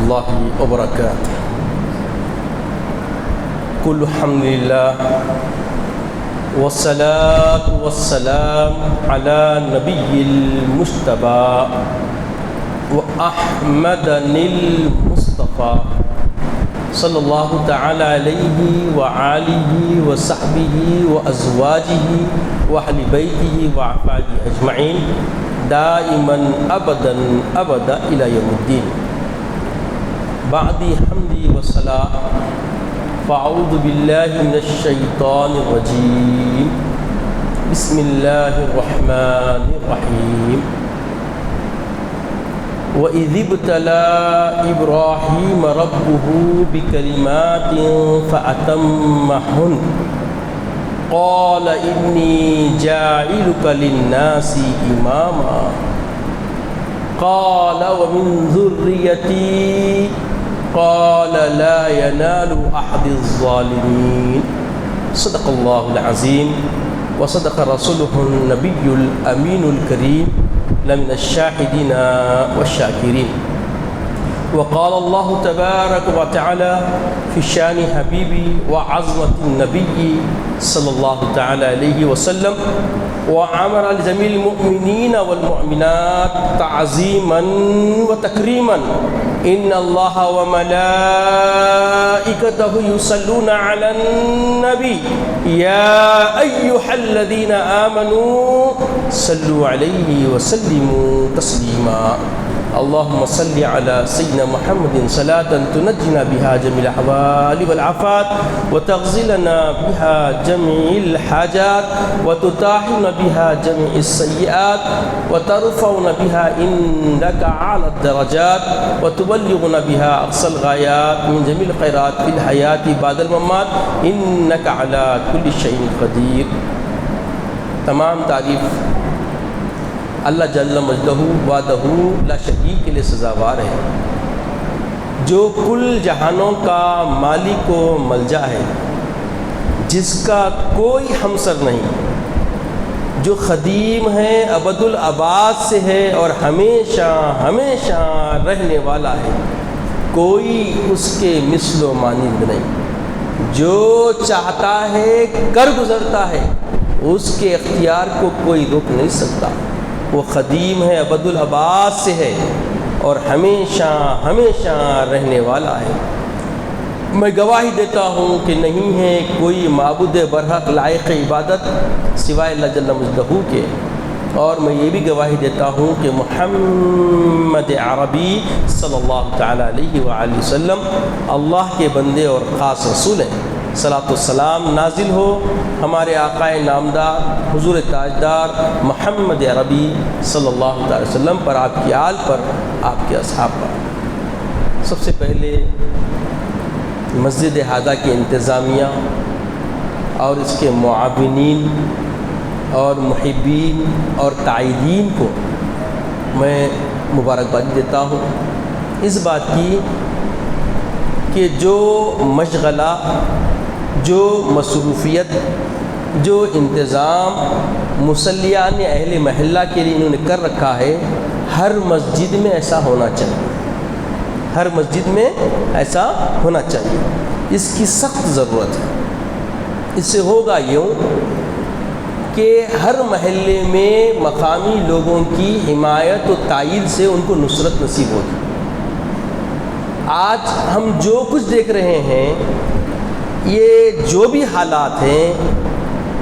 الله وبركاته. كل الحمد لله والصلاة والسلام على نبي المجتبى وأحمد المصطفى صلی اللہ تعالی علیہ وآلہ وصحبہ وازواجہ واہل بیتہ وأحبابہ اجمعین دائما ابدا ابدا الی یوم الدین. بعد حمدی وصلاۃ فاعوذ باللہ من الشیطان الرجیم. بسم اللہ الرحمن الرحیم. وَإِذِ ابْتَلَى إِبْرَاهِيمَ رَبُّهُ بِكَلِمَاتٍ فَأَتَمَّهُنَّ قَالَ إِنِّي جَاعِلُكَ لِلنَّاسِ إِمَامًا قَالَ وَمِنْ ذُرِّيَّتِي قَالَ لَا يَنَالُ أَحَدِ الظَّالِمِينَ. صدق اللہ العظیم وصدق رسوله النبی الامین الکریم لمن الشاہدین والشاکرین. وقال اللہ تبارک وتعالی فی شان حبیبی وعظمت النبی صلی اللہ تعالی علیہ وسلم وعمر لجميع المؤمنین والمؤمنات تعظیما وتکریما. ان اللہ وملائکتہ یصلون علی النبی یا ایہا الذین آمنوا صلوا علیہ وسلموا تسلیما. اللهم صل على سيدنا محمد صلاة تنجينا بها جميع الأحوال والعافات وتغزلنا بها جميع الحاجات وتطهرنا بها جميع السيئات وترفعنا بها عندك أعلى الدرجات وتبلغنا بها أقصى الغايات من جميع الخيرات في الحياة بعد الممات إنك على كل شيء قدير. تمام تعریف اللہ جل مجدہ وحدہ لا شریک کے لیے سزاوار ہے، جو کل جہانوں کا مالک و ملجا ہے، جس کا کوئی ہمسر نہیں، جو قدیم ہے، ابد الآباد سے ہے اور ہمیشہ ہمیشہ رہنے والا ہے، کوئی اس کے مثل و مانند نہیں. جو چاہتا ہے کر گزرتا ہے، اس کے اختیار کو کوئی روک نہیں سکتا. وہ قدیم ہے، ابد الآباد سے ہے اور ہمیشہ ہمیشہ رہنے والا ہے. میں گواہی دیتا ہوں کہ نہیں ہے کوئی معبود برحق لائق عبادت سوائے اللہ جل مجدہ کے، اور میں یہ بھی گواہی دیتا ہوں کہ محمد عربی صلی اللہ تعالی علیہ وآلہ وسلم اللہ کے بندے اور خاص رسول ہیں. صلاۃ والسلام نازل ہو ہمارے آقا نامدار حضور تاجدار محمد عربی صلی اللہ علیہ وسلم پر، آپ کی آل پر، آپ کے اصحاب پر. سب سے پہلے مسجد ہادہ کی انتظامیہ اور اس کے معاونین اور محبین اور قائدین کو میں مبارکباد دیتا ہوں اس بات کی کہ جو مشغلہ، جو مصروفیت، جو انتظام مصلیان اہل محلہ کے لیے انہوں نے کر رکھا ہے، ہر مسجد میں ایسا ہونا چاہیے، ہر مسجد میں ایسا ہونا چاہیے. اس کی سخت ضرورت ہے. اس سے ہوگا یوں کہ ہر محلے میں مقامی لوگوں کی حمایت و تائید سے ان کو نصرت نصیب ہوگی. آج ہم جو کچھ دیکھ رہے ہیں، یہ جو بھی حالات ہیں،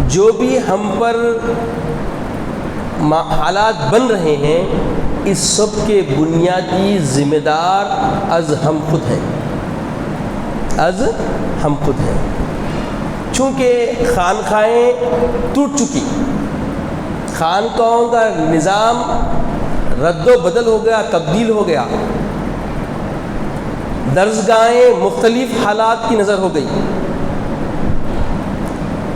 جو بھی ہم پر حالات بن رہے ہیں، اس سب کے بنیادی ذمہ دار از ہم خود ہیں، از ہم خود ہیں. چونکہ خانقاہیں ٹوٹ چکی، خانقاہوں کا نظام رد و بدل ہو گیا، تبدیل ہو گیا، درسگاہیں مختلف حالات کی نظر ہو گئی.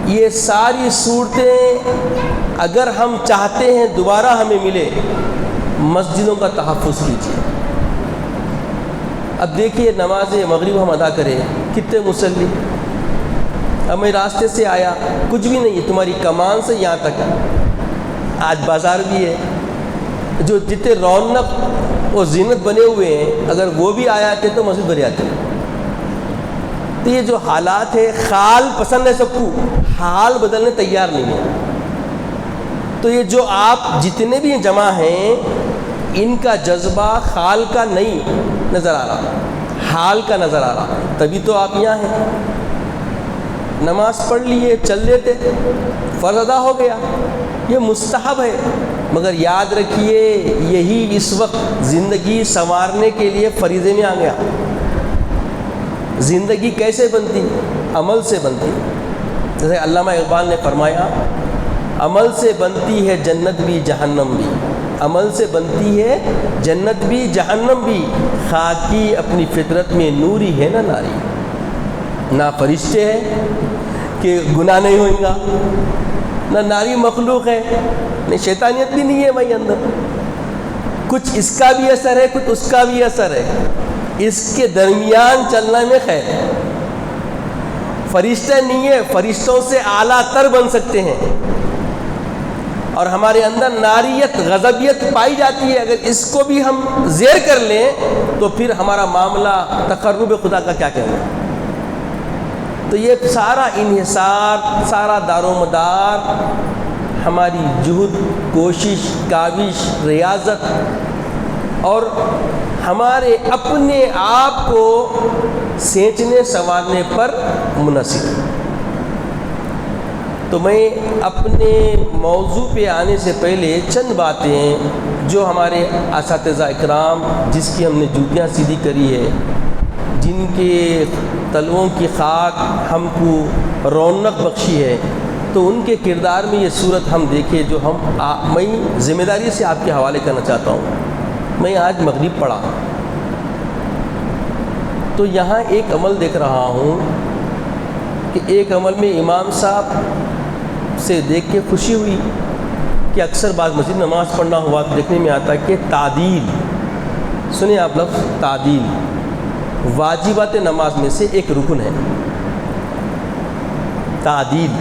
یہ ساری صورتیں اگر ہم چاہتے ہیں دوبارہ ہمیں ملے، مسجدوں کا تحفظ کیجیے. اب دیکھیے نماز مغرب ہم ادا کریں، کتنے مصلی. اب میں راستے سے آیا، کچھ بھی نہیں ہے، تمہاری کمان سے یہاں تک. آج بازار بھی ہے، جو جتنے رونق وہ زینت بنے ہوئے ہیں، اگر وہ بھی آ جاتے تو مسجد بھر جاتی۔ تو یہ جو حالات ہے، خال پسند ہے سب کو، حال بدلنے تیار نہیں ہے۔ تو یہ جو آپ جتنے بھی جمع ہیں، ان کا جذبہ خال کا نہیں نظر آ رہا، حال کا نظر آ رہا، تبھی تو آپ یہاں ہیں۔ نماز پڑھ لیے، چل دیتے، فرض ادا ہو گیا، یہ مستحب ہے، مگر یاد رکھیے یہی اس وقت زندگی سنوارنے کے لیے فریضے میں آ گیا۔ زندگی کیسے بنتی؟ عمل سے بنتی۔ جیسے علامہ اقبال نے فرمایا، عمل سے بنتی ہے جنت بھی جہنم بھی، عمل سے بنتی ہے جنت بھی جہنم بھی، خاکی اپنی فطرت میں نوری ہے نہ ناری۔ نہ فرشتے ہیں کہ گناہ نہیں ہوئیں گا، نہ ناری مخلوق ہے، نہیں شیطانیت بھی نہیں ہے بھائی اندر، کچھ اس کا بھی اثر ہے، کچھ اس کا بھی اثر ہے، اس کے درمیان چلنا میں خیر ہے۔ فرشتے نہیں ہے، فرشتوں سے اعلیٰ تر بن سکتے ہیں، اور ہمارے اندر ناریت غضبیت پائی جاتی ہے، اگر اس کو بھی ہم زیر کر لیں تو پھر ہمارا معاملہ تقرب خدا کا کیا کہنا ہے۔ تو یہ سارا انحصار، سارا دار و مدار ہماری جہد، کوشش، کاوش، ریاضت اور ہمارے اپنے آپ کو سینچنے سنوارنے پر منحصر۔ تو میں اپنے موضوع پہ آنے سے پہلے چند باتیں جو ہمارے اساتذہ اکرام جس کی ہم نے جوتیاں سیدھی کری ہے، جن کے تلوؤں کی خاک ہم کو رونق بخشی ہے، تو ان کے کردار میں یہ صورت ہم دیکھیں جو میں ذمہ داری سے آپ کے حوالے کرنا چاہتا ہوں۔ میں آج مغرب پڑھا تو یہاں ایک عمل دیکھ رہا ہوں کہ ایک عمل میں امام صاحب سے دیکھ کے خوشی ہوئی کہ اکثر بعض مسجد نماز پڑھنا ہوا تو دیکھنے میں آتا ہے کہ تعدیل، سنیں آپ لفظ تعدیل واجبات نماز میں سے ایک رکن ہے۔ تعدیل،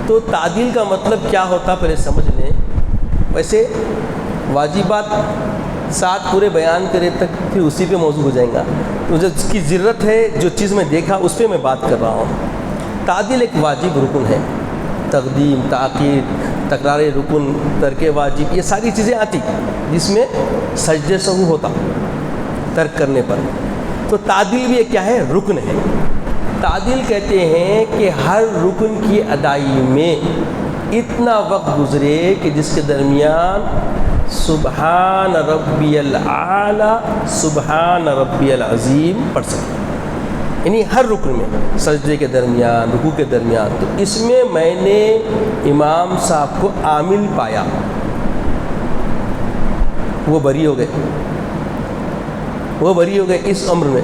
تو تعدیل کا مطلب کیا ہوتا پہلے سمجھ لیں۔ ویسے واجبات 7 پورے بیان کرے تک پھر اسی پہ موضوع ہو جائیں گا، تو جس کی ضرورت ہے جو چیز میں دیکھا اس پہ میں بات کر رہا ہوں۔ تعدیل ایک واجب رکن ہے، تقدیم، تاخیر، تکرار رکن، ترک واجب، یہ ساری چیزیں آتی جس میں سجدے سہو ہوتا ترک کرنے پر۔ تو تعدیل بھی ایک کیا ہے؟ رکن ہے۔ تعدیل کہتے ہیں کہ ہر رکن کی ادائیگی میں اتنا وقت گزرے کہ جس کے درمیان سبحان ربی الاعلی، سبحان ربی العظیم پڑھ سکتے، یعنی ہر رکن میں، سجدے کے درمیان، رکوع کے درمیان۔ تو اس میں نے امام صاحب کو عامل پایا، وہ بری ہو گئے، وہ بری ہو گئے اس عمر میں۔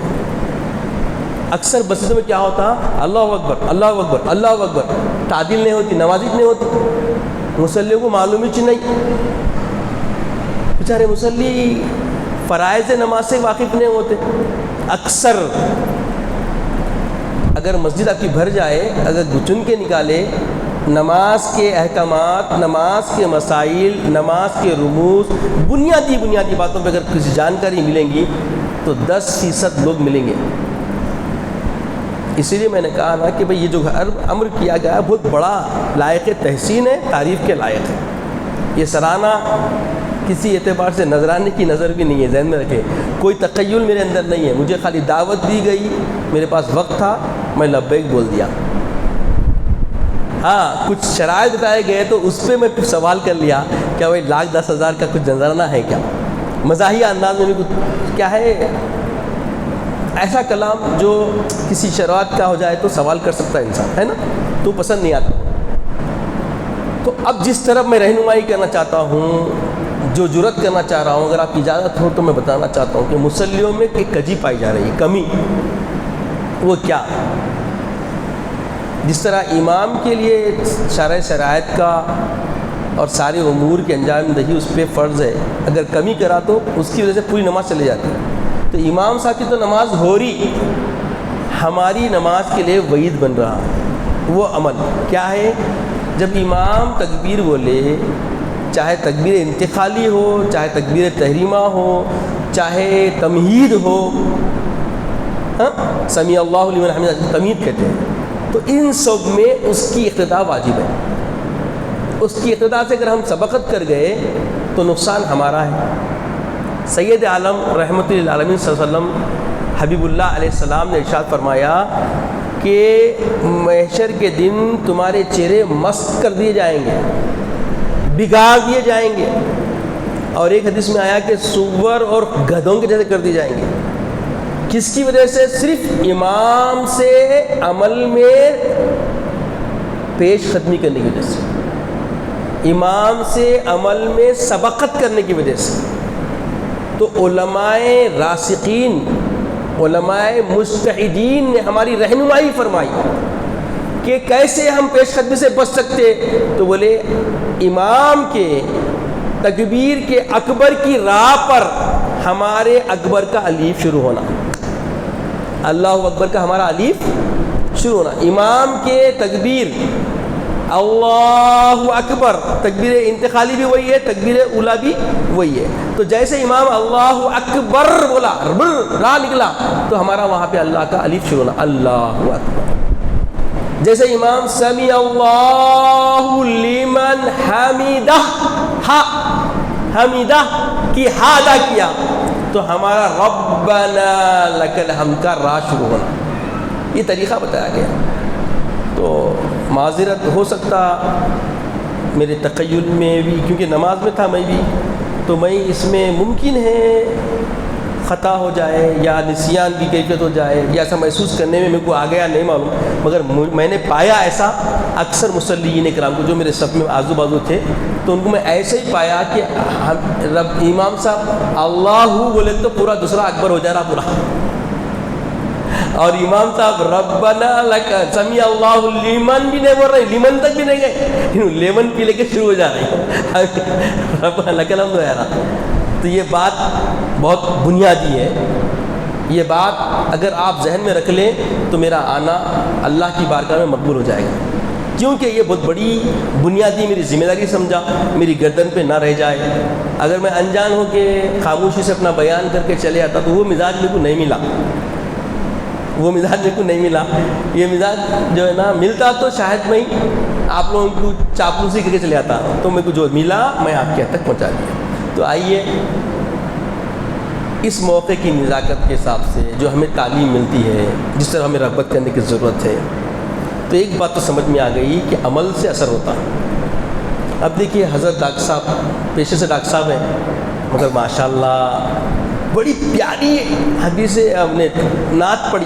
اکثر مسجدوں میں کیا ہوتا؟ اللہ اکبر، اللہ اکبر، اللہ اکبر، تعدیل نہیں ہوتی، نمازی نہیں ہوتی، مصلیوں کو معلوم ہی نہیں، بیچارے مصلی فرائض نماز سے واقف نہیں ہوتے۔ اکثر اگر مسجد آپ کی بھر جائے، اگر چن کے نکالے نماز کے احکامات، نماز کے مسائل، نماز کے رموز، بنیادی باتوں پہ اگر کسی جانکاری ملیں گی تو 10% لوگ ملیں گے۔ اسی لیے میں نے کہا نا کہ بھئی یہ جو امر کیا گیا ہے بہت بڑا لائق تحسین ہے، تعریف کے لائق ہے۔ یہ سرانہ کسی اعتبار سے نذرانے کی نظر بھی نہیں ہے، ذہن میں رکھیں، کوئی تخیل میرے اندر نہیں ہے، مجھے خالی دعوت دی گئی، میرے پاس وقت تھا، میں لبیک بول دیا۔ ہاں کچھ شرائط بتائے گئے تو اس پہ میں کچھ سوال کر لیا، کیا وہی 1,10,000 کا کچھ نذرانہ ہے کیا، مزاحیہ انداز میں بھی کچھ کیا ہے، ایسا کلام جو کسی شرائط کا ہو جائے تو سوال کر سکتا ہے انسان، ہے نا، تو پسند نہیں آتا۔ تو اب جس طرف میں رہنمائی کرنا چاہتا ہوں، جو جرات کرنا چاہ رہا ہوں، اگر آپ کی اجازت ہو تو میں بتانا چاہتا ہوں کہ مصلیوں میں ایک کجی پائی جا رہی ہے، کمی۔ وہ کیا؟ جس طرح امام کے لیے شرع شرائط کا اور سارے امور کی انجام دہی اس پہ فرض ہے، اگر کمی کرا تو اس کی وجہ سے پوری نماز چلی جاتی ہے۔ تو امام صاحب کی تو نماز ہو رہی، ہماری نماز کے لیے وعید بن رہا۔ وہ عمل کیا ہے؟ جب امام تکبیر بولے چاہے تکبیر انتقالی ہو، چاہے تکبیر تحریمہ ہو، چاہے تمہید ہو، سمیع اللہ لمن حمدہ تمہید کہتے ہیں، تو ان سب میں اس کی اقتداء واجب ہے۔ اس کی اقتداء سے اگر ہم سبقت کر گئے تو نقصان ہمارا ہے۔ سید عالم رحمۃ للعالمین صلی اللہ علیہ وسلم حبیب اللہ علیہ السلام نے ارشاد فرمایا کہ محشر کے دن تمہارے چہرے مست کر دیے جائیں گے، بگاڑ دیے جائیں گے، اور ایک حدیث میں آیا کہ سور اور گدھوں کے جیسے کر دیے جائیں گے۔ کس کی وجہ سے؟ صرف امام سے عمل میں پیش قدمی کرنے کی وجہ سے، امام سے عمل میں سبقت کرنے کی وجہ سے۔ تو علماء راسخین، علماء مجتہدین نے ہماری رہنمائی فرمائی کہ کیسے ہم پیش قدمی سے بچ سکتے، تو بولے امام کے تکبیر کے اکبر کی راہ پر ہمارے اکبر کا الف شروع ہونا، اللہ اکبر کا ہمارا الف شروع ہونا۔ امام کے تکبیر اللہ اکبر، تکبیر انتقالی بھی وہی ہے، تکبیر اولا بھی وہی ہے۔ تو جیسے امام اللہ اکبر بولا، راہ نکلا، تو ہمارا وہاں پہ اللہ کا الف شروع ہونا، اللہ اکبر۔ جیسے امام سمیع اللہ لمن حمیدہ، حمیدہ کی ہا ادا کیا، تو ہمارا ربنا لک الحمد کا راہ شروع ہونا۔ یہ طریقہ بتایا گیا۔ تو معذرت ہو سکتا میرے تخیل میں بھی، کیونکہ نماز میں تھا میں بھی، تو میں اس میں ممکن ہے خطا ہو جائے یا نسیان کی کیفیت ہو جائے، یا ایسا محسوس کرنے میں میرے کو آ گیا نہیں معلوم، مگر میں نے پایا ایسا اکثر مصلیین کرام کو جو میرے صف میں آزو بازو تھے، تو ان کو میں ایسے ہی پایا کہ امام صاحب اللہ بولے تو پورا دوسرا اکبر ہو جا رہا پورا، اور امام صاحب ربنا لک سمیع اللہ لمن بھی نہیں بول رہے، لمن تک بھی نہیں گئے، لیمن پی لے کے شروع ہو جا رہے ربنا لک الحمد ہو جا رہا۔ تو یہ بات بہت بنیادی ہے، یہ بات اگر آپ ذہن میں رکھ لیں تو میرا آنا اللہ کی بارگاہ میں مقبول ہو جائے گا، کیونکہ یہ بہت بڑی بنیادی میری ذمہ داری سمجھا، میری گردن پہ نہ رہ جائے۔ اگر میں انجان ہو کے خاموشی سے اپنا بیان کر کے چلے آتا تو وہ مزاج میرے کو نہیں ملا، وہ مزاج میرے کو نہیں ملا۔ یہ مزاج جو ہے نا ملتا تو شاید میں آپ لوگوں کو چاپلوسی کر کے چلے آتا، تو میرے کو جو ملا میں آپ کے حد تک پہنچا دیا۔ تو آئیے اس موقع کی نزاکت کے حساب سے جو ہمیں تعلیم ملتی ہے، جس طرح ہمیں رغبت کرنے کی ضرورت ہے، تو ایک بات تو سمجھ میں آ گئی کہ عمل سے اثر ہوتا ہے۔ اب دیکھیے حضرت ڈاکٹر صاحب پیشے سے ڈاکٹر صاحب ہیں، مگر ماشاءاللہ بڑی پیاری حدیث ہم نے نعت پڑھی،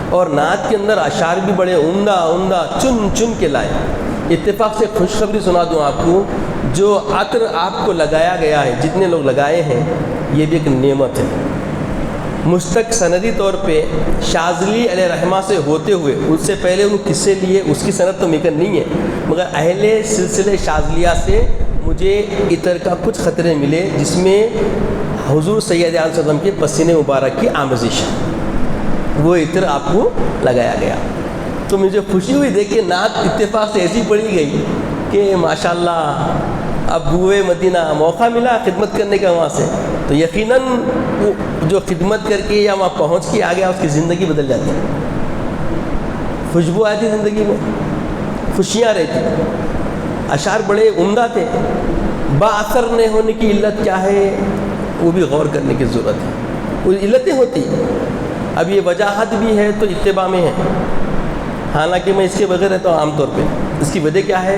اور نعت کے اندر اشعار بھی بڑے عمدہ چن چن کے لائے۔ اتفاق سے خوشخبری سنا دوں آپ کو، جو عطر آپ کو لگایا گیا ہے، جتنے لوگ لگائے ہیں، یہ بھی ایک نعمت ہے۔ مشتق سندی طور پہ شاذلی علیہ رحمہ سے ہوتے ہوئے، اس سے پہلے ان کس سے لیے اس کی سند تو میکن نہیں ہے، مگر اہل سلسلے شاذلیہ سے مجھے عطر کا کچھ خطرے ملے، جس میں حضور سید علیہ وسلم کے پسینے مبارک کی آمیزش ہے، وہ عطر آپ کو لگایا گیا۔ تو مجھے خوشی ہوئی دیکھ کے نعت اتفاق سے ایسی پڑھی گئی کہ ماشاءاللہ اب بوئے مدینہ موقع ملا خدمت کرنے کا وہاں سے، تو یقیناً جو خدمت کر کے یا وہاں پہنچ کے آ گیا اس کی زندگی بدل جاتی ہے، خوشبو آتی زندگی میں، خوشیاں رہتی۔ اشعار بڑے عمدہ تھے، با اثر نہ ہونے کی علت کیا ہے وہ بھی غور کرنے کی ضرورت ہے۔ وہ علتیں ہوتی ہیں، اب یہ وجاہت بھی ہے تو اتباع میں ہے، حالانکہ میں اس کے بغیر رہتا ہوں عام طور پہ۔ اس کی وجہ کیا ہے؟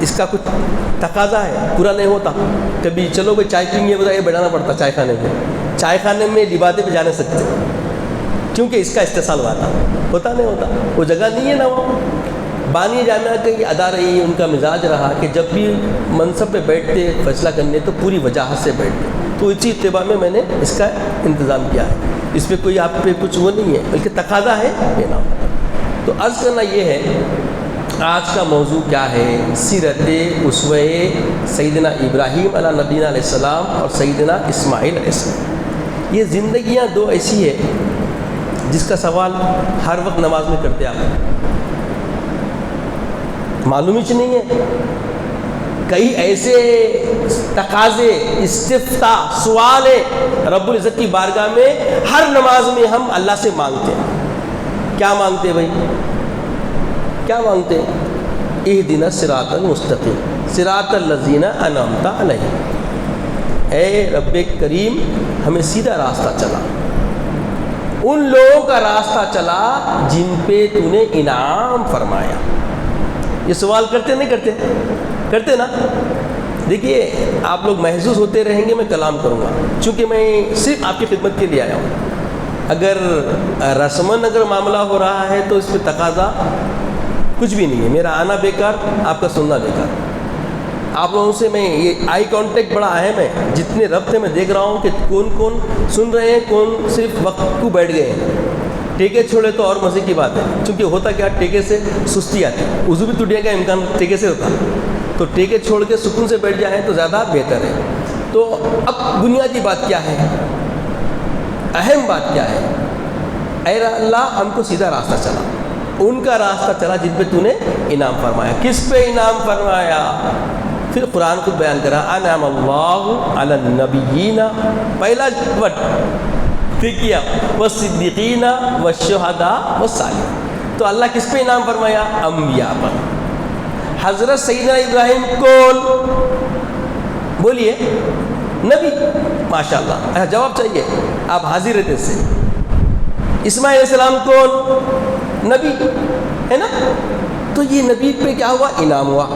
اس کا کچھ تقاضا ہے، پورا نہیں ہوتا۔ کبھی چلو بھائی چائے پئیں گے، بتا یہ بیٹھانا پڑتا چائے خانے میں، چائے خانے میں لبادے پہ جا نہیں سکتے، کیونکہ اس کا استحصال ہوا تھا، ہوتا نہیں ہوتا، وہ جگہ نہیں ہے نا۔ وہ بانی جامعہ کا ادا رہی، ان کا مزاج رہا کہ جب بھی منصب پہ بیٹھتے فیصلہ کرنے تو پوری وجاہت سے بیٹھتے، تو اسی اتباع میں میں نے اس کا انتظام کیا ہے۔ اس پہ کوئی آپ پہ کچھ وہ نہیں ہے، بلکہ تقاضا ہے یہ نہ ہو۔ تو عرض کرنا یہ ہے، آج کا موضوع کیا ہے؟ سیرت اسوہ سیدنا ابراہیم علیہ نبینا علیہ السلام اور سیدنا اسماعیل علیہ السلام۔ یہ زندگیاں دو ایسی ہے جس کا سوال ہر وقت نماز میں کرتے آپ، معلوم ہی نہیں ہے کئی ایسے تقاضے، استفتاء، سوال رب العزت کی بارگاہ میں ہر نماز میں ہم اللہ سے مانگتے ہیں۔ کیا مانگتے ہیں بھائی؟ کیا مانگتے ہیں؟ اہدنا الصراط المستقیم صراط الذین انعمت علیہم، اے رب کریم ہمیں سیدھا راستہ چلا، ان لوگوں کا راستہ چلا جن پہ تو نے انعام فرمایا۔ یہ سوال کرتے نہیں کرتے؟ کرتے نا؟ دیکھیے آپ لوگ محظوظ ہوتے رہیں گے، میں کلام کروں گا چونکہ میں صرف آپ کی خدمت کے لیے آیا ہوں۔ اگر رسماً اگر معاملہ ہو رہا ہے تو اس پہ تقاضا کچھ بھی نہیں ہے، میرا آنا بیکار، آپ کا سننا بیکار۔ آپ لوگوں سے میں یہ آئی کانٹیکٹ بڑا اہم ہے، جتنے ربط میں دیکھ رہا ہوں کہ کون کون سن رہے ہیں، کون صرف وقت کو بیٹھ گئے ہیں۔ ٹیکے چھوڑے تو اور مزے کی بات ہے، چونکہ ہوتا کیا ٹیکے سے سستی آتی ہے، وضو بھی ٹوٹنے کا امکان ٹیکے سے ہوتا، تو ٹیکے چھوڑ کے سکون سے بیٹھ جائیں تو زیادہ بہتر ہے۔ تو اب بنیادی بات کیا ہے، اہم بات کیا ہے؟ اے اللہ ہم کو سیدھا راستہ چلا، ان کا راستہ چلا جن پہ تو نے انعام فرمایا۔ کس پہ انعام فرمایا؟ پھر قرآن کو بیان کرا، انعم اللہ علی النبیین، پہلا ورڈ دیکھیے والصدیقین والشہداء والصالحین، تو اللہ کس پہ انعام فرمایا؟ انبیاء پر۔ حضرت سیدنا ابراہیم کون؟ بولیے، نبی، ماشاءاللہ، جواب چاہیے، آپ حاضر رہتے سے۔ اسماعیل علیہ السلام کون؟ نبی ہے نا؟ تو یہ نبی پہ کیا ہوا؟ انعام ہوا۔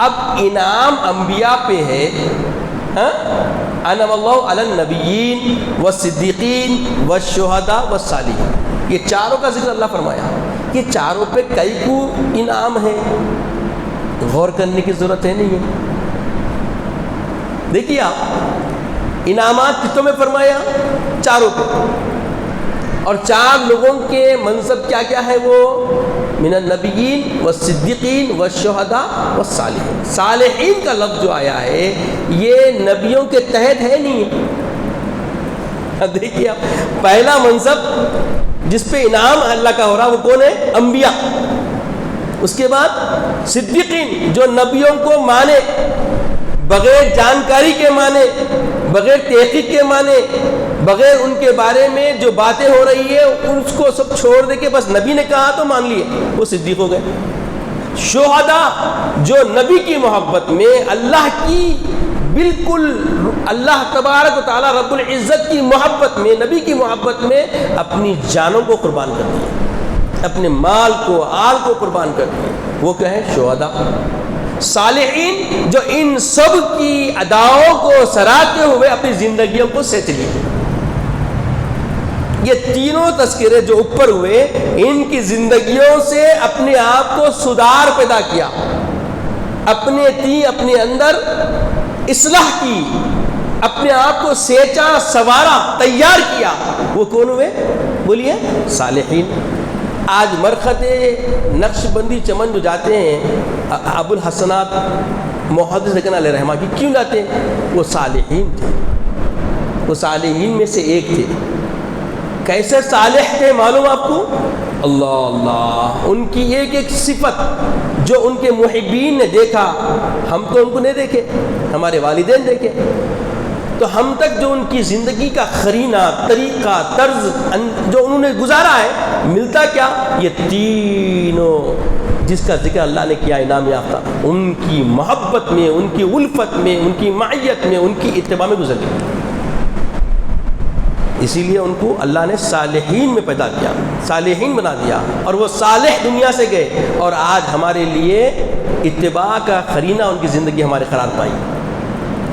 اب انعام انبیاء پہ ہے، انعم اللہ علی النبیین والصدیقین والشہداء والصالحین، یہ چاروں کا ذکر اللہ فرمایا۔ یہ چاروں پہ کئی کو انعام ہے، غور کرنے کی ضرورت ہے نہیں ہے؟ دیکھیے آپ انعامات کتوں میں فرمایا؟ چاروں پہ، اور چار لوگوں کے منصب کیا کیا ہے؟ وہ من النبیین والصدیقین والشہداء والصالحین۔ صالحین کا لفظ جو آیا ہے یہ نبیوں کے تحت ہے نہیں ہے۔ دیکھیے آپ پہلا منصب جس پہ انعام اللہ کا ہو رہا وہ کون ہے؟ انبیاء۔ اس کے بعد صدیقین جو نبیوں کو مانے، بغیر جانکاری کے مانے، بغیر تحقیق کے مانے، بغیر ان کے بارے میں جو باتیں ہو رہی ہے اس کو سب چھوڑ دے کے بس نبی نے کہا تو مان لیے، وہ صدیق ہو گئے۔ شہداء جو نبی کی محبت میں، اللہ کی بالکل اللہ تبارک و تعالی رب العزت کی محبت میں، نبی کی محبت میں اپنی جانوں کو قربان کر دیے، اپنے مال کو، آل کو قربان کر دیے، وہ کیا ہے؟ شہداء۔ صالحین جو ان سب کی اداؤں کو سراہتے ہوئے اپنی زندگیوں کو سیچ لی۔ یہ تینوں تذکرے جو اوپر ہوئے، ان کی زندگیوں سے اپنے آپ کو سدھار پیدا کیا، اپنے اندر اصلاح کی، اپنے آپ کو سینچا، سنوارا، تیار کیا، وہ کون ہوئے؟ بولیے، صالحین۔ آج مرخت نقش بندی چمن جو جاتے ہیں ابو الحسنات محدث لکھن علیہ رحمہ کی، کیوں جاتے ہیں؟ وہ صالحین تھے، وہ صالحین میں سے ایک تھے۔ کیسے صالح تھے معلوم آپ کو؟ اللہ اللہ، ان کی ایک ایک صفت جو ان کے محبین نے دیکھا، ہم تو ان کو نہیں دیکھے، ہمارے والدین دیکھے، تو ہم تک جو ان کی زندگی کا قرینہ، طریقہ، طرز جو انہوں نے گزارا ہے، ملتا کیا؟ یہ تینوں جس کا ذکر اللہ نے کیا انعام یافتہ، ان کی محبت میں، ان کی الفت میں، ان کی معیت میں، ان کی اتباع میں گزر گئی۔ اسی لیے ان کو اللہ نے صالحین میں پیدا کیا، صالحین بنا دیا، اور وہ صالح دنیا سے گئے، اور آج ہمارے لیے اتباع کا قرینہ ان کی زندگی ہمارے قرار پائی۔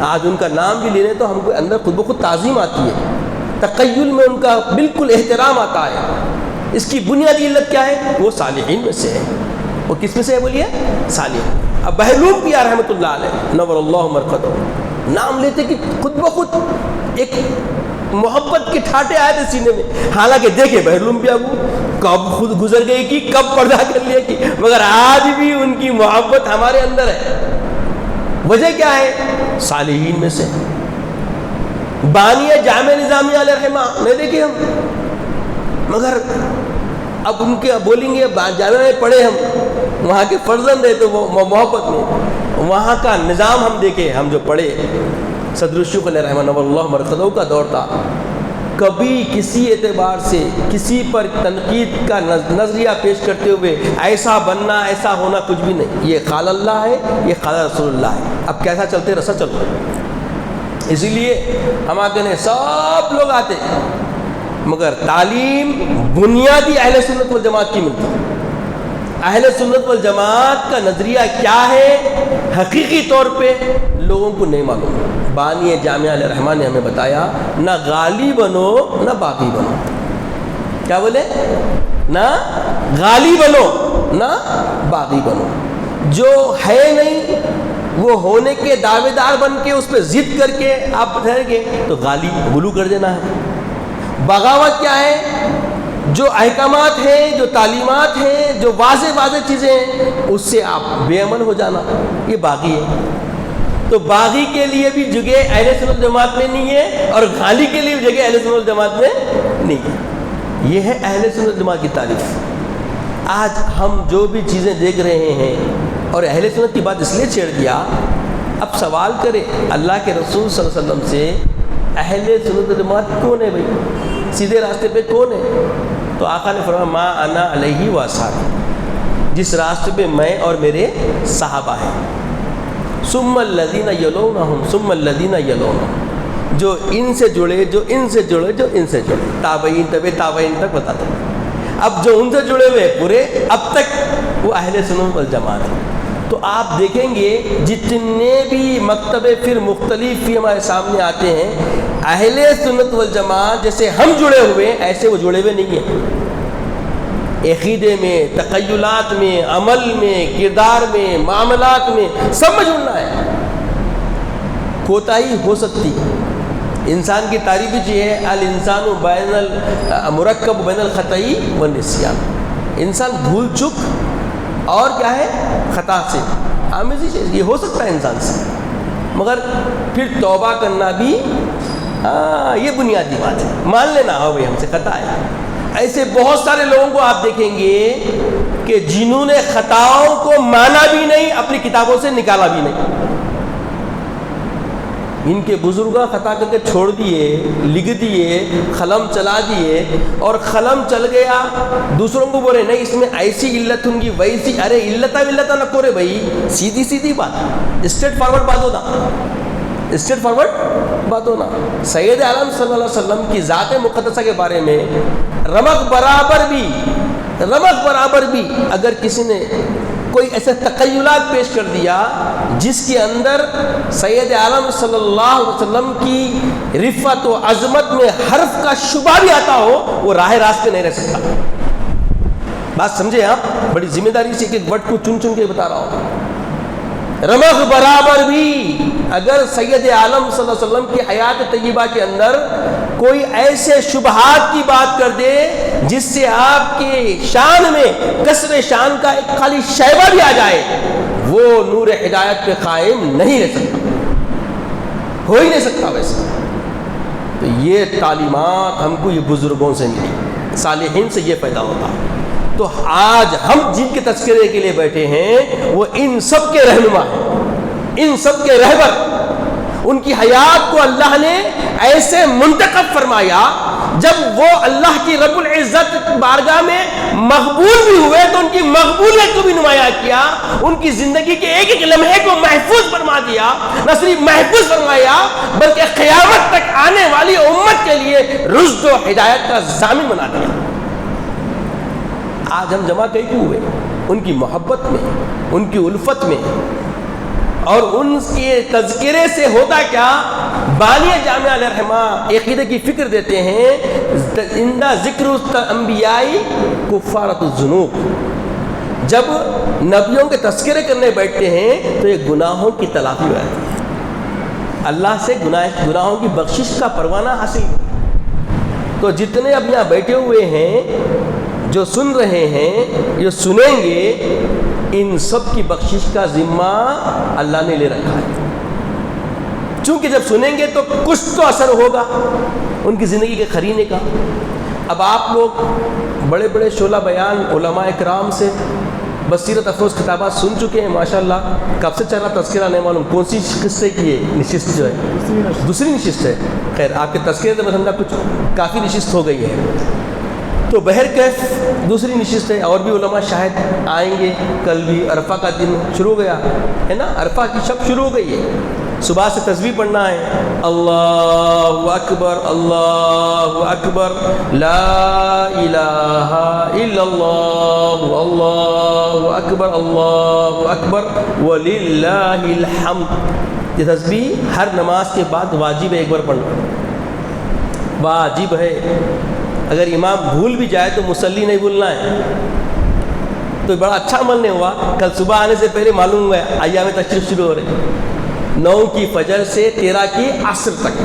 آج ان کا نام بھی لے لیں تو ہم کو اندر خود بخود تعظیم آتی ہے، تقیل میں ان کا بالکل احترام آتا ہے۔ اس کی بنیادی علت کیا ہے؟ وہ صالحین میں سے ہے۔ وہ کس میں سے ہے بولیے؟ صالح۔ اب بہلول پیا رحمۃ اللہ علیہ نور اللہ مرقدہ، نام لیتے کہ خود بخود ایک محبت کے ٹھاٹے آئے تھے سینے میں، حالانکہ دیکھے بہلول پیا کو کب خود گزر گئی کی، کب پردہ کر لیا کی، مگر آج بھی ان کی محبت ہمارے اندر ہے۔ وجہ کیا ہے؟ صالحین میں سے۔ بانی جامع نظامیہ علیہ رحمہ نہیں دیکھے ہم، مگر اب ان کے بولیں گے جامعہ میں پڑھے ہم، وہاں کے فرزند ہیں تو وہ محبت میں وہاں کا نظام ہم دیکھیں. ہم جو پڑھے صدر الشیخ علیہ رحمہ اللہ مرتضی کا دور تھا, کبھی کسی اعتبار سے کسی پر تنقید کا نظریہ پیش کرتے ہوئے ایسا بننا ایسا ہونا کچھ بھی نہیں. یہ قال اللہ ہے, یہ قال رسول اللہ ہے. اب کیسا چلتے رسا چلو. اسی لیے ہم آتے ہیں سب لوگ آتے مگر تعلیم بنیادی اہل سنت والجماعت کی ملتی. اہل سنت والجماعت کا نظریہ کیا ہے حقیقی طور پہ لوگوں کو نہیں معلوم. بانی جامعہ علیہ الرحمٰن نے ہمیں بتایا, نہ غالی بنو نہ باغی بنو. کیا بولے؟ نہ غالی بنو نہ باغی بنو. جو ہے نہیں وہ ہونے کے دعوے دار بن کے اس پہ ضد کر کے آپ ٹھہر گے تو غالی غلو کر دینا ہے. بغاوت کیا ہے؟ جو احکامات ہیں, جو تعلیمات ہیں, جو واضح چیزیں ہیں, اس سے آپ بے عمل ہو جانا, یہ باغی ہے. تو باغی کے لیے بھی جگہ اہل سنت جماعت میں نہیں ہے اور غالی کے لیے بھی جگہ اہل سنت جماعت میں نہیں ہے. یہ ہے اہل سنت جماعت کی تعریف. آج ہم جو بھی چیزیں دیکھ رہے ہیں اور اہل سنت کی بات اس لیے چھیڑ دیا, اب سوال کرے اللہ کے رسول صلی اللہ علیہ وسلم سے, اہل سنت جماعت کون ہے بھائی, سیدھے راستے پہ کون ہے؟ تو آقا نے فرمایا ما انا علیہ و اصحابی, جس راستے پہ میں اور میرے صحابہ ہیں. ثم الذین یلونہم ثم الذین یلونہم, جو ان سے جڑے جو ان سے جڑے جو ان سے جڑے, تابعین تابعین تک بتاتا ہوں. اب جو ان سے جڑے ہوئے پورے اب تک وہ اہل سنت والجماعت ہیں. تو آپ دیکھیں گے جتنے بھی مکتبے پھر مختلف بھی ہمارے سامنے آتے ہیں, اہل سنت والجماعت جیسے ہم جڑے ہوئے ایسے وہ جڑے ہوئے نہیں ہیں. عقیدے میں, تخیلات میں, عمل میں, کردار میں, معاملات میں سب میں جڑنا ہے. کوتاہی ہو سکتی ہے. انسان کی تعریف یہ ہے الانسان بین المرکب بین الخطئی والنسیان. انسان بھول چک اور کیا ہے خطا سے آمیزی چیز, یہ ہو سکتا ہے انسان سے, مگر پھر توبہ کرنا بھی یہ بنیادی بات ہے. مان لینا ہو بھائی ہم سے خطا ہے. ایسے بہت سارے لوگوں کو آپ دیکھیں گے کہ جنہوں نے خطاؤں کو مانا بھی نہیں, اپنی کتابوں سے نکالا بھی نہیں. ان کے بزرگاں خطا کر کے چھوڑ دیے, لکھ دیے, قلم چلا دیے, اور قلم چل گیا دوسروں کو بولے نہیں اس میں ایسی علت ہوں گی ویسی. ارے علتا نہ کرے بھائی, سیدھی بات, اسٹریٹ فارورڈ بات ہونا, اسٹریٹ فارورڈ بات ہونا. سید عالم صلی اللہ علیہ وسلم کی ذات مقدسہ کے بارے میں رمق برابر بھی اگر کسی نے کوئی ایسے تخیلات پیش کر دیا جس کے اندر سید عالم صلی اللہ علیہ وسلم کی رفعت و عظمت میں حرف کا شبہ بھی آتا ہو, وہ راہ راست پہ نہیں رہ سکتا. بات سمجھے آپ, بڑی ذمہ داری سے ایک ورڈ کو چن کے بتا رہا ہوں. رمق برابر بھی اگر سید عالم صلی اللہ علیہ وسلم کی حیات طیبہ کے اندر کوئی ایسے شبہات کی بات کر دے جس سے آپ کے شان میں کسر شان کا ایک خالی شیبہ بھی آ جائے, وہ نور ہدایت پہ قائم نہیں رہ سکتا, ہو ہی نہیں سکتا. ویسے تو یہ تعلیمات ہم کو یہ بزرگوں سے ملی, صالحین سے یہ پیدا ہوتا. تو آج ہم جن کے تذکرے کے لیے بیٹھے ہیں وہ ان سب کے رہنما ہیں, ان سب کے رہبر. ان کی حیات کو اللہ نے ایسے منتخب فرمایا, جب وہ اللہ کی رب العزت بارگاہ میں مقبول بھی ہوئے تو ان کی مقبولیت کو بھی نمایاں کیا. ان کی زندگی کے ایک ایک لمحے کو محفوظ فرما دیا. نہ صرف محفوظ فرمایا بلکہ قیامت تک آنے والی امت کے لیے رشد و ہدایت کا ضامن بنا دیا. آج ہم جمع کیوں ہوئے؟ ان کی محبت میں, ان کی الفت میں, اور ان کے تذکرے سے ہوتا کیا. بانی جامعہ علیہ الرحمہ عقیدے کی فکر دیتے ہیں, عندہ ذکر الانبیاء کفارۃ الذنوب. جب نبیوں کے تذکرے کرنے بیٹھتے ہیں تو یہ گناہوں کی تلافی ہو جاتی ہے, اللہ سے گناہوں کی بخشش کا پروانہ حاصل. تو جتنے اب یہاں بیٹھے ہوئے ہیں, جو سن رہے ہیں, جو سنیں گے, ان سب کی بخشش کا ذمہ اللہ نے لے رکھا ہے. چونکہ جب سنیں گے تو کچھ تو اثر ہوگا ان کی زندگی کے قرینے کا. اب آپ لوگ بڑے بڑے شعلہ بیان علماء کرام سے بس سیرت افروز کتابات سن چکے ہیں ماشاءاللہ. کب سے چل رہا تذکرہ نہیں معلوم کون سی قصے کی ہے نشست جو ہے, دوسری نشست ہے. خیر آپ کے تذکرے سے سمجھا کچھ کافی نشست ہو گئی ہے. تو بہرکیف دوسری نشست ہے, اور بھی علماء شاید آئیں گے. کل بھی عرفہ کا دن شروع ہو گیا ہے نا, عرفہ کی شب شروع ہو گئی ہے. صبح سے تسبیح پڑھنا ہے, اللہ اکبر اللہ اکبر لا الہ الا اللہ اللہ اکبر اللہ اکبر وللہ الحمد. یہ تسبیح ہر نماز کے بعد واجب ہے, ایک بار پڑھنا واجب ہے. اگر امام بھول بھی جائے تو مصلی نہیں بھولنا ہے. تو بڑا اچھا عمل نہیں ہوا. کل صبح آنے سے پہلے معلوم ہوا ہے ایام تشریق شروع ہو رہے, 9 کی فجر سے 13 کی عصر تک,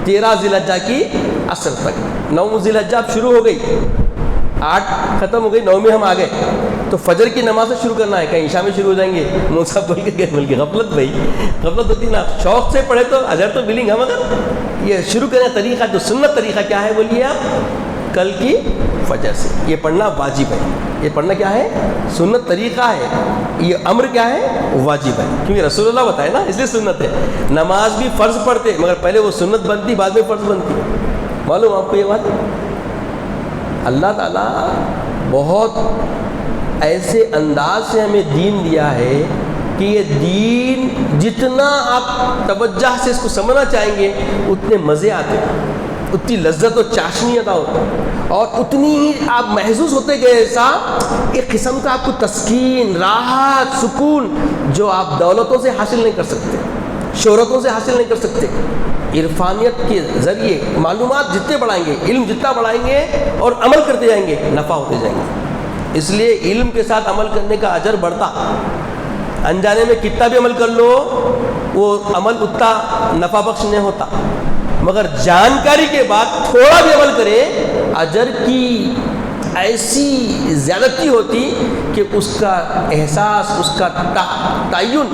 13 ذی الحجہ کی عصر تک. 9 ذی الحجہ اب شروع ہو گئی, 8 ختم ہو گئی, 9 میں ہم آ گئے. تو فجر کی نماز سے شروع کرنا ہے, کہیں عشاء میں شروع ہو جائیں گے مصحف بول کے بول کے. غفلت بھائی غفلت ہوتی نا. شوق سے پڑھے تو اجر تو ملیں گا, مگر یہ شروع کرنے کا طریقہ جو سنت طریقہ کیا ہے بولیے آپ, کل کی فجر سے یہ پڑھنا واجب ہے. یہ پڑھنا کیا ہے, سنت طریقہ ہے. یہ امر کیا ہے, واجب ہے, کیونکہ رسول اللہ بتائے نا, اس لیے سنت ہے. نماز بھی فرض پڑھتے مگر پہلے وہ سنت بنتی بعد میں فرض بنتی. معلوم آپ کو یہ بات. اللہ تعالیٰ بہت ایسے انداز سے ہمیں دین دیا ہے کہ یہ دین جتنا آپ توجہ سے اس کو سمجھنا چاہیں گے اتنے مزے آتے ہیں, اتنی لذت و چاشنی ادا ہوتی ہے, اور اتنی ہی آپ محسوس ہوتے گئے ایسا ایک قسم کا آپ کو تسکین, راحت, سکون جو آپ دولتوں سے حاصل نہیں کر سکتے, شہرتوں سے حاصل نہیں کر سکتے. عرفانیت کے ذریعے معلومات جتنے بڑھائیں گے, علم جتنا بڑھائیں گے اور عمل کرتے جائیں گے, نفع ہوتے جائیں گے. اس لیے علم کے ساتھ عمل کرنے کا اجر بڑھتا. انجانے میں کتنا بھی عمل کر لو وہ عمل اتنا نفع بخش نہیں ہوتا, مگر جانکاری کے بعد تھوڑا بھی عمل کرے اجر کی ایسی زیادتی ہوتی کہ اس کا احساس, اس کا تعین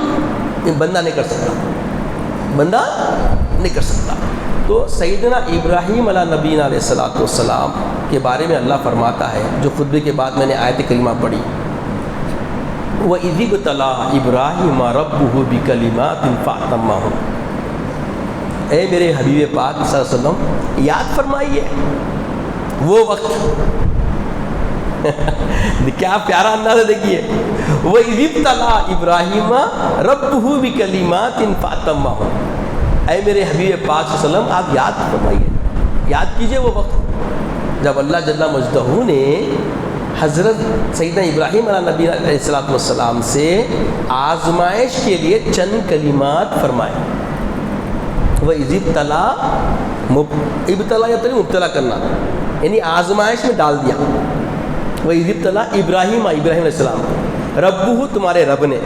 بندہ نہیں کر سکتا, بندہ نہیں کر سکتا. تو سیدنا ابراہیم علیہ نبینا علیہ الصلوۃ والسلام کے بارے میں اللہ فرماتا ہے, جو خطبے کے بعد میں نے آیت کریمہ پڑھی, وَإِذِ ابْتَلَىٰ إِبْرَاهِيمَ رَبُّهُ بِكَلِمَاتٍ فَأَتَمَّهُنَّ. اے میرے حبیب پاک صلی اللہ علیہ وسلم یاد فرمائیے وہ وقت. کیا پیارا انداز ہے, دیکھیے, وَإِذِ ابْتَلَىٰ إِبْرَاهِيمَ رَبُّهُ بِكَلِمَاتٍ فَأَتَمَّهُنَّ. اے میرے حبیب پاک صلی اللہ علیہ وسلم آپ یاد فرمائیے, یاد کیجئے وہ وقت جب اللہ جل مجدہ نے حضرت سیدنا ابراہیم علیہ نبی علیہ الصلوۃ والسلام سے آزمائش کے لیے چند کلمات فرمائے. وَإِذِ ابْتَلَىٰ, ابتلا یا تو مبتلا کرنا, یعنی آزمائش میں ڈال دیا. وَإِذِ ابْتَلَىٰ ابراہیم, ابراہیم علیہ السلام, ربہ تمہارے رب نے,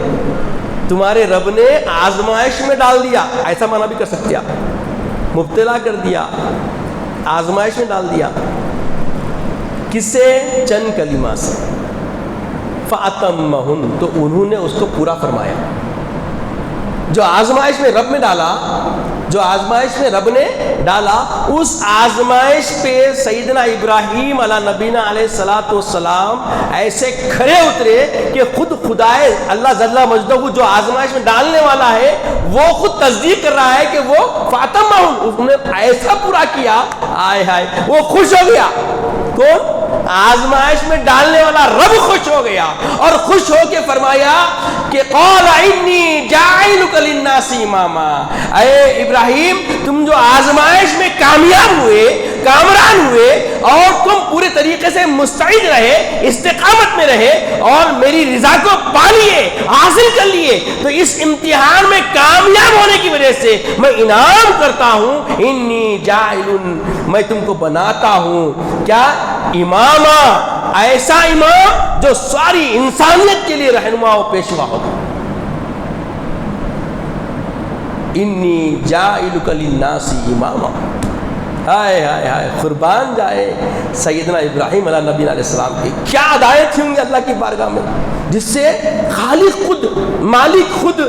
تمہارے رب نے آزمائش میں ڈال دیا. ایسا معنی بھی کر سکتے آپ, مبتلا کر دیا, آزمائش میں ڈال دیا. کس سے, چند کلمات سے. فَأَتَمَّهُنَّ, تو انہوں نے اس کو پورا فرمایا. جو آزمائش میں رب میں ڈالا, جو آزمائش میں رب نے ڈالا, اس آزمائش پہ سیدنا ابراہیم علیہ نبینا علیہ الصلوۃ والسلام ایسے کھڑے اترے کہ خود خدائے اللہ جل مجدہ جو آزمائش میں ڈالنے والا ہے وہ خود تصدیق کر رہا ہے کہ وہ فاطمہ, انہوں نے ایسا پورا کیا, آئے ہائے وہ خوش ہو گیا. کون, آزمائش میں ڈالنے والا رب خوش ہو گیا, اور خوش ہو کے فرمایا کہ قال انی جاعلک للناس اماما. اے ابراہیم تم جو آزمائش میں کامیاب ہوئے, کامران ہوئے, اور تم پورے طریقے سے مستعد رہے, استقامت میں رہے, اور میری رضا کو پا لیے, حاصل کر لیے, تو اس امتحان میں کامیاب ہونے کی وجہ سے میں انعام کرتا ہوں, انی جاعل, میں تم کو بناتا ہوں کیا, امامہ, ایسا امام جو ساری انسانیت کے لیے رہنما و پیشوا ہو. انی جاعلک للناس اماما. ہائے ہائے ہائے, قربان جائے سیدنا ابراہیم علیہ نبی علیہ السلام کی کیا ادائیں تھیں ہوں گی اللہ کی بارگاہ میں, جس سے خالق خود، مالک خود،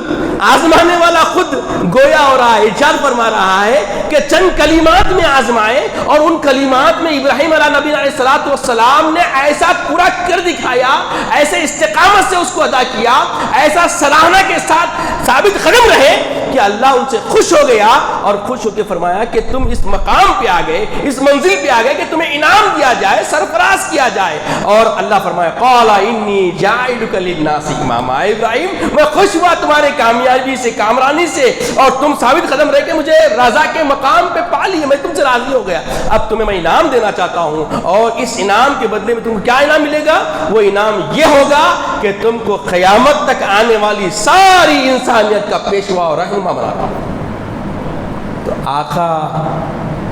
آزمانے والا خود گویا ہو رہا ہے، ارشاد فرما رہا ہے کہ چند کلمات میں آزمائے، اور ان کلمات میں ابراہیم علیہ نبی علیہ الصلوۃ والسلام نے ایسا پورا کر دکھایا، ایسے استقامت سے اس کو ادا کیا، ایسا سراہنا کے ساتھ ثابت قدم رہے کہ اللہ ان سے خوش ہو گیا، اور خوش ہو کے فرمایا کہ تم اس مقام پہ آ گئے، اس منزل پہ آ گئے کہ تمہیں انعام دیا جائے، سرفراز کیا جائے۔ اور اللہ فرمایا قال انی جاعلک للناس اماما، ابراہیم میں خوش ہوا تمہارے کامیابی سے، کامرانی سے، اور تم ثابت قدم رہے کہ مجھے رضا کے مقام پہ پا لیے، میں تم سے راضی ہو گیا، اب تمہیں میں انعام دینا چاہتا ہوں، اور اس انعام کے بدلے میں تم کو کیا انعام ملے گا؟ وہ انعام یہ ہوگا کہ تم کو قیامت تک آنے والی ساری انسانیت کا پیشوا اور رہنما بناتا ہوں۔ تو آقا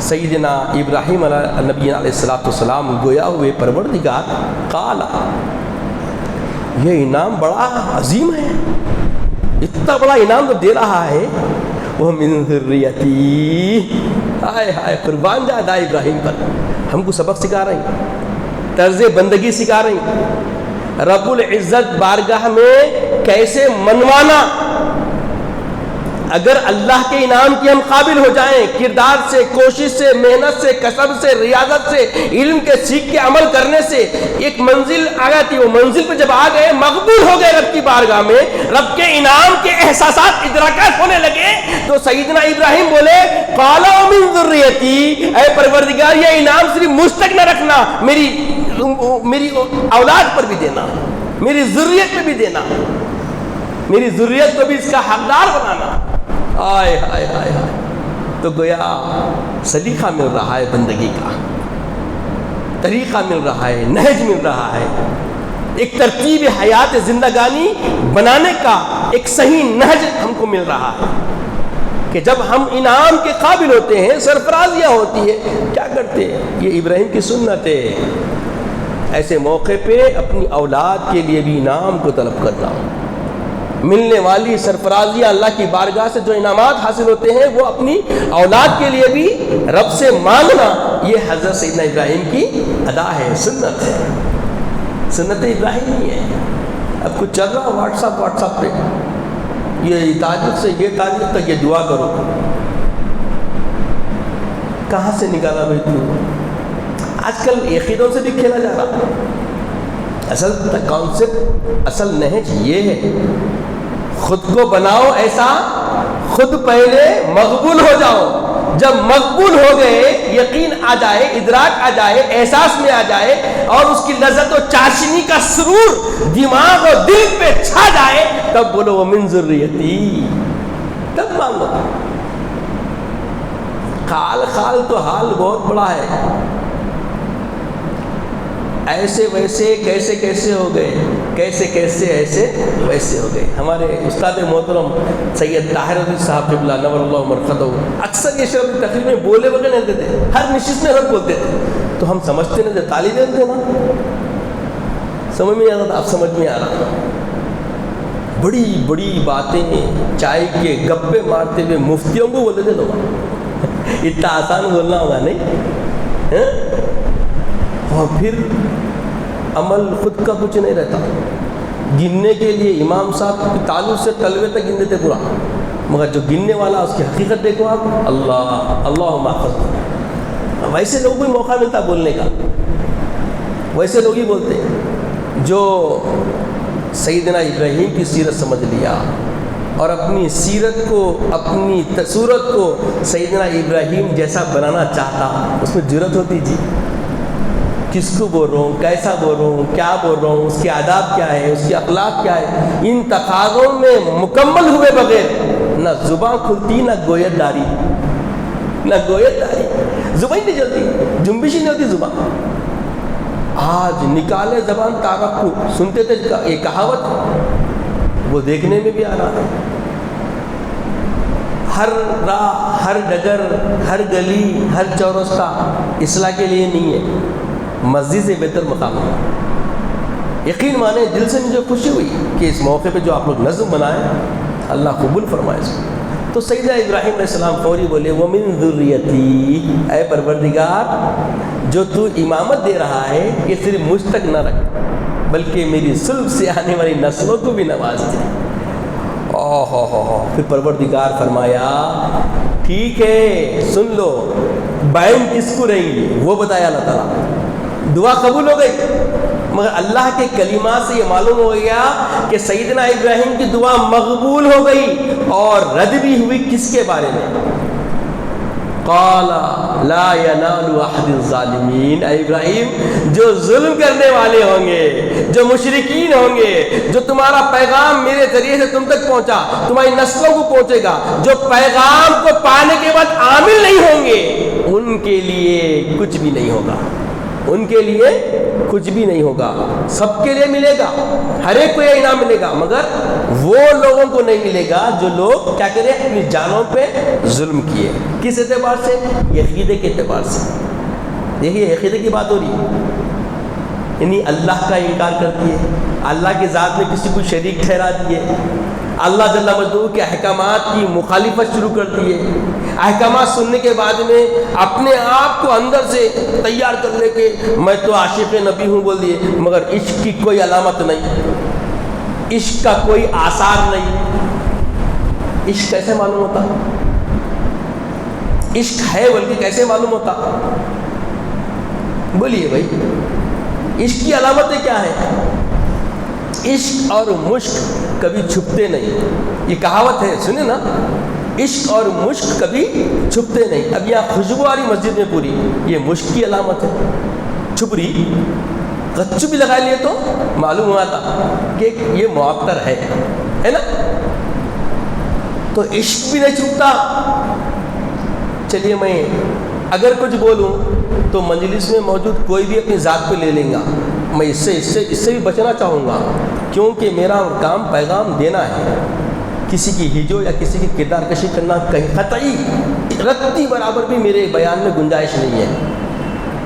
سیدنا ابراہیم علیہ نبی علیہ الصلوۃ والسلام گویا ہوئے پروردگار قال، یہ انعام بڑا عظیم ہے، اتنا بڑا انعام تو دے رہا ہے، وہ من ذریتی، ہائے ہائے قربان جادا ابراہیم پر، ہم کو سبق سکھا رہے ہیں، طرز بندگی سکھا رہے ہیں، رب العزت بارگاہ میں کیسے منوانا، اگر اللہ کے انعام کی ہم قابل ہو جائیں، کردار سے، کوشش سے، محنت سے، کسب سے، ریاضت سے، علم کے سیکھ کے عمل کرنے سے ایک منزل آ جاتی، وہ منزل پہ جب آ گئے، مقبول ہو گئے رب کی بارگاہ میں، رب کے انعام کے احساسات ادراکات ہونے لگے، تو سیدنا ابراہیم بولے قال من ذریتی، اے پروردگار یہ انعام صرف مجھ تک نہ رکھنا، میری اولاد پر بھی دینا، میری ذریت پہ بھی دینا، میری ذریت کو بھی اس کا حقدار بنانا۔ آئے ہائے ہائے ہائے، تو گویا سلیقہ مل رہا ہے، بندگی کا طریقہ مل رہا ہے، نہج مل رہا ہے، ایک ترتیب حیات زندگانی بنانے کا ایک صحیح نہج ہم کو مل رہا ہے، کہ جب ہم انعام کے قابل ہوتے ہیں، سرفرازیاں ہوتی ہے، کیا کرتے ہیں؟ یہ ابراہیم کی سنت ہے، ایسے موقع پہ اپنی اولاد کے لیے بھی انعام کو طلب کرنا، ملنے والی سرفرازیاں اللہ کی بارگاہ سے جو انعامات حاصل ہوتے ہیں وہ اپنی اولاد کے لیے بھی رب سے مانگنا، یہ حضرت سیدنا ابراہیم کی ادا ہے، سنت ہے، سنت ابراہیمی ہے۔ اب کچھ چل رہا واٹس ایپ پہ، یہ تاریخ سے یہ تاریخ تک یہ دعا کرو، کہاں سے نکالا بھائی تو؟ آج کل عقیدوں سے بھی کھیلا جا رہا، اصل کانسیپٹ، اصل نہج یہ ہے، خود کو بناؤ ایسا، خود پہلے مقبول ہو جاؤ، جب مقبول ہو گئے، یقین آ جائے، ادراک آ جائے، احساس میں آ جائے، اور اس کی لذت و چاشنی کا سرور دماغ اور دل پہ چھا جائے، تب بولو وہ من ذریتی، تب مانگو۔ خال تو حال بہت بڑا ہے، ایسے ویسے کیسے ہو گئے، کیسے ایسے ویسے ہو گئے۔ ہمارے استاد محترم سید طاہر عزیز صاحب قبلہ نور اللہ مرقدہ اکثر یہ شعر تقریر میں بولے بغیر نہیں دیتے تھے، ہر نشست میں ہر بولتے تھے، تو ہم سمجھتے نہیں تھے، تالی دیتے تھے نا، سمجھ میں آتا تھا، اب سمجھ میں آ رہا، بڑی بڑی باتیں چائے کے گپے مارتے ہوئے مفتیوں کو بولتے تھے لوگ، اتنا آسان بولنا ہوگا نہیں، اور پھر عمل خود کا کچھ نہیں رہتا، گننے کے لیے امام صاحب تعلق سے تلوے تک گن دیتے پورا، مگر جو گننے والا اس کی حقیقت دیکھو آپ، اللہ محفظ، ویسے لوگوں کو موقع ملتا بولنے کا، ویسے لوگ ہی بولتے جو سیدنا ابراہیم کی سیرت سمجھ لیا، اور اپنی سیرت کو، اپنی صورت کو سیدنا ابراہیم جیسا بنانا چاہتا، اس میں جرأت ہوتی جی، کس کو بول رہا ہوں، کیسا بول رہا ہوں، کیا بول رہا ہوں، اس کے آداب کیا ہے، اس کے اخلاق کیا ہے، ان تقاضوں میں مکمل ہوئے بغیر نہ زبان کھلتی، نہ گویت داری، زبان نہیں چلتی، جنبش ہی نہیں ہوتی زبان۔ آج نکالے زبان طاقت کو، سنتے تھے یہ کہاوت، وہ دیکھنے میں بھی آ رہا ہے، ہر راہ، ہر ڈگر، ہر گلی، ہر چورستہ اصلاح کے لیے نہیں ہے، مسجد سے بہتر مقام ہے۔ یقین مانے، دل سے مجھے خوشی ہوئی کہ اس موقع پہ جو آپ لوگ نظم بنائے، اللہ قبول فرمائے اس کو۔ تو سیدنا ابراہیم علیہ السلام فوری بولے وَمِن ذُرِّيَّتِي، اے پروردگار جو تو امامت دے رہا ہے یہ صرف مجھ تک نہ رکھ، بلکہ میری صلب سے آنے والی نسلوں کو بھی نواز دے۔ پھر پروردگار فرمایا ٹھیک ہے سن لو، بائن کس کو رہیں گی وہ بتایا اللہ تعالیٰ۔ دعا قبول ہو گئی، مگر اللہ کے کلمات سے یہ معلوم ہو گیا کہ سیدنا ابراہیم کی دعا مقبول ہو گئی، اور رد بھی ہوئی کس کے بارے میں؟ قال لا ینال احد الظالمین، اے ابراہیم جو ظلم کرنے والے ہوں گے، جو مشرکین ہوں گے، جو تمہارا پیغام میرے ذریعے سے تم تک پہنچا تمہاری نسلوں کو پہنچے گا، جو پیغام کو پانے کے بعد عامل نہیں ہوں گے، ان کے لیے کچھ بھی نہیں ہوگا، ان کے لیے کچھ بھی نہیں ہوگا۔ سب کے لیے ملے گا، ہر ایک کو یہ انعام ملے گا، مگر وہ لوگوں کو نہیں ملے گا جو لوگ کیا کریں، اپنی جانوں پہ ظلم کیے۔ کس اعتبار سے؟ عقیدے کے اعتبار سے۔ دیکھیے عقیدے کی بات ہو رہی ہے، یعنی اللہ کا انکار کرتی ہے، اللہ کی ذات میں کسی کو شریک ٹھہرا دیے، اللہ جل مجدہ کے احکامات کی مخالفت شروع کر دی ہے، احکامات سننے کے بعد میں اپنے آپ کو اندر سے تیار کر لے کے میں تو عاشق نبی ہوں بول دیے، مگر عشق کی کوئی علامت نہیں، عشق کا کوئی آثار نہیں۔ عشق کیسے معلوم ہوتا؟ عشق ہے بلکہ کیسے معلوم ہوتا؟ بولیے بھائی، عشق کی علامتیں کیا ہیں؟ عشق اور مشک کبھی چھپتے نہیں، یہ کہاوت ہے، سنیں نا، عشق اور مشک کبھی چھپتے نہیں۔ اب یہاں خوشبو آ رہی مسجد میں پوری، یہ مشک کی علامت ہے، چھپ رہی، غچو بھی لگا لیے تو معلوم ہوا تھا کہ یہ معطر ہے نا، تو عشق بھی نہیں چھپتا۔ چلیے میں اگر کچھ بولوں تو مجلس میں موجود کوئی بھی اپنی ذات پہ لے لیں گا، میں اس سے بھی بچنا چاہوں گا، کیونکہ میرا کام پیغام دینا ہے، کسی کی ہجو یا کسی کی کردار کشی کرنا کہیں قطعی رتی برابر بھی میرے بیان میں گنجائش نہیں ہے۔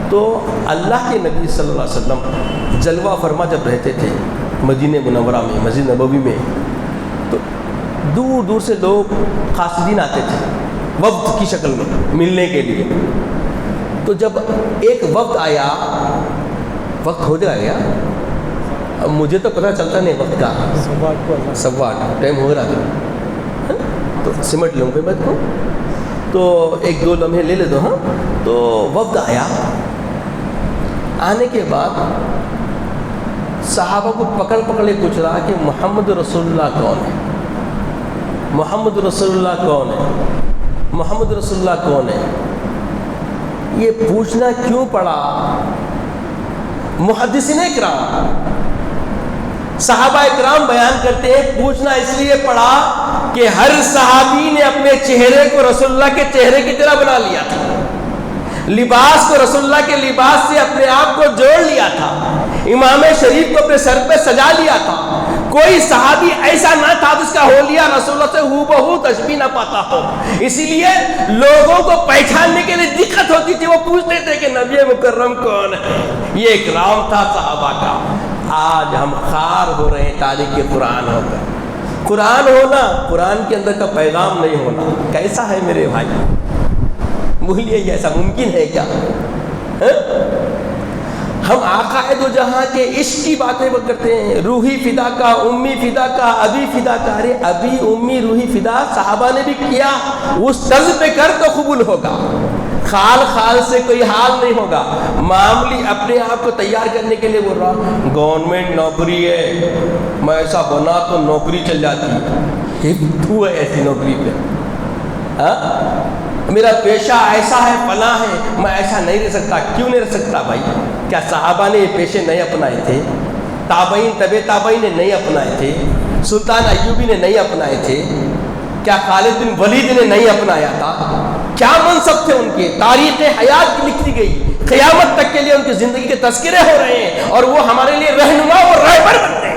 تو اللہ کے نبی صلی اللہ علیہ وسلم جلوہ فرما جب رہتے تھے مدینہ منورہ میں، مسجد نبوی میں، تو دور دور سے لوگ قاصدین آتے تھے وفد کی شکل میں ملنے کے لیے۔ تو جب ایک وقت آیا، وقت ہو گیا، اب مجھے تو پتہ چلتا نہیں وقت کا، سوا ٹائم ہو رہا تھا، تو سمٹ لوں گے بات کو، تو ایک دو لمحے لے لے دو۔ ہاں، تو وقت آیا، آنے کے بعد صحابہ کو پکڑ کے پوچھ رہا کہ محمد رسول اللہ کون ہے، محمد رسول اللہ کون ہے، محمد رسول اللہ کون ہے۔ یہ پوچھنا کیوں پڑا؟ محدثین اکرام، صحابہ اکرام بیان کرتے ہیں پوچھنا اس لیے پڑا کہ ہر صحابی نے اپنے چہرے کو رسول اللہ کے چہرے کی طرح بنا لیا تھا، لباس کو رسول اللہ کے لباس سے اپنے آپ کو جوڑ لیا تھا، امام شریف کو اپنے سر پہ سجا لیا تھا۔ کوئی صحابی ایسا نہ تھا جس کا حلیہ رسول اللہ سے ہو بہو تشبیہ نہ پاتا ہو، اسی لیے لوگوں کو پہچاننے کے لیے دقت ہوتی تھی، وہ پوچھتے تھے کہ نبی مکرم کون ہے۔ یہ اکرام تھا صحابہ کا۔ آج ہم خار ہو رہے ہیں تاریخ قرآن ہو کر، قرآن ہونا، قرآن کے اندر کا پیغام نہیں ہونا کیسا ہے میرے بھائی؟ بولیے یہ ایسا ممکن ہے کیا؟ ہم آقا دو جہاں کے عشق کی باتیں کرتے ہیں، روحی فدا کا، امی فدا کا، ابی فدا کا۔ ارے ابی امی روحی فدا صحابہ نے بھی کیا، اس طرز پہ کر تو قبول ہوگا، خال سے کوئی حال نہیں ہوگا۔ معمولی اپنے آپ کو تیار کرنے کے لیے بول رہا گورنمنٹ نوکری ہے، میں ایسا بنا تو نوکری چل جاتی، تو ہے ایسی نوکری پہ، میرا پیشہ ایسا ہے فلاں ہے، میں ایسا نہیں رہ سکتا۔ کیوں نہیں رہ سکتا بھائی؟ کیا صحابہ نے یہ پیشے نہیں اپنائے تھے؟ تابعین طبع تابعین نے نہیں اپنائے تھے؟ سلطان ایوبی نے نہیں اپنائے تھے؟ کیا خالد بن ولید نے نہیں اپنایا تھا؟ کیا منصب تھے ان کے؟ تاریخ حیات کی لکھی گئی، قیامت تک کے لیے ان کی زندگی کے تذکرے ہو رہے ہیں، اور وہ ہمارے لیے رہنما اور رہبر بن گئے،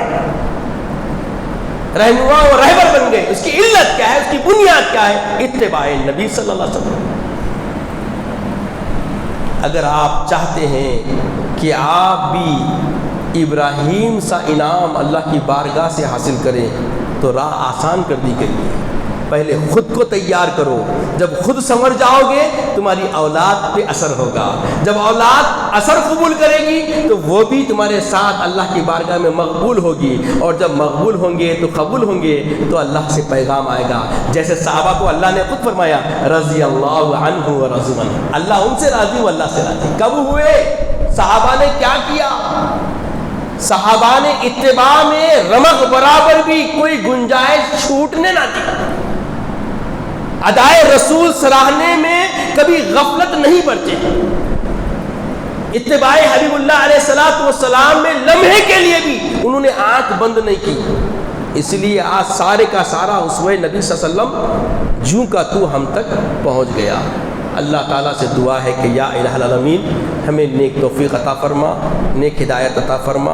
رہنما اور رہبر بن گئے۔ اس کی علت کیا ہے؟ اس کی بنیاد کیا ہے؟ اتباع نبی صلی اللہ علیہ وسلم۔ اگر آپ چاہتے ہیں کہ آپ بھی ابراہیم سا انعام اللہ کی بارگاہ سے حاصل کریں تو راہ آسان کر دی گئی ہے۔ پہلے خود کو تیار کرو. جب خود سنور جاؤ گے تمہاری اولاد پہ اثر ہوگا. جب اولاد اثر قبول کرے گی تو وہ بھی تمہارے ساتھ اللہ کی بارگاہ میں مقبول ہوگی, اور جب مقبول ہوں گے تو قبول ہوں گے تو اللہ سے پیغام آئے گا. جیسے صحابہ کو اللہ نے خود فرمایا رضی اللہ عنہ و رضوا عنہ, اللہ ان سے راضی و اللہ سے راضی. کب ہوئے؟ صحابہ نے کیا کیا؟ صحابہ نے اتباع میں رمق برابر بھی کوئی گنجائش چھوٹنے نہ دی. ادائے رسول سراہنے میں کبھی غفلت نہیں برتے. اتباع حبیب اللہ علیہ الصلوۃ والسلام میں لمحے کے لیے بھی انہوں نے آنکھ بند نہیں کی. اس لیے آج سارے کا سارا اسوہ نبی صلی اللہ علیہ وسلم جوں کا تو ہم تک پہنچ گیا. اللہ تعالیٰ سے دعا ہے کہ یا الہ العالمین ہمیں نیک توفیق عطا فرما, نیک ہدایت عطا فرما,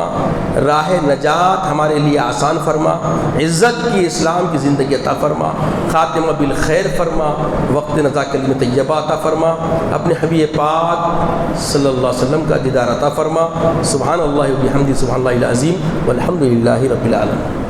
راہ نجات ہمارے لیے آسان فرما, عزت کی اسلام کی زندگی عطا فرما, خاتمہ بالخیر فرما, وقت نزا کلمہ طیبہ عطا فرما, اپنے حبیب پاک صلی اللہ علیہ وسلم کا دیدار عطا فرما. سبحان اللہ و بحمدہ, سبحان اللہ العظیم والحمد للہ رب العالمین.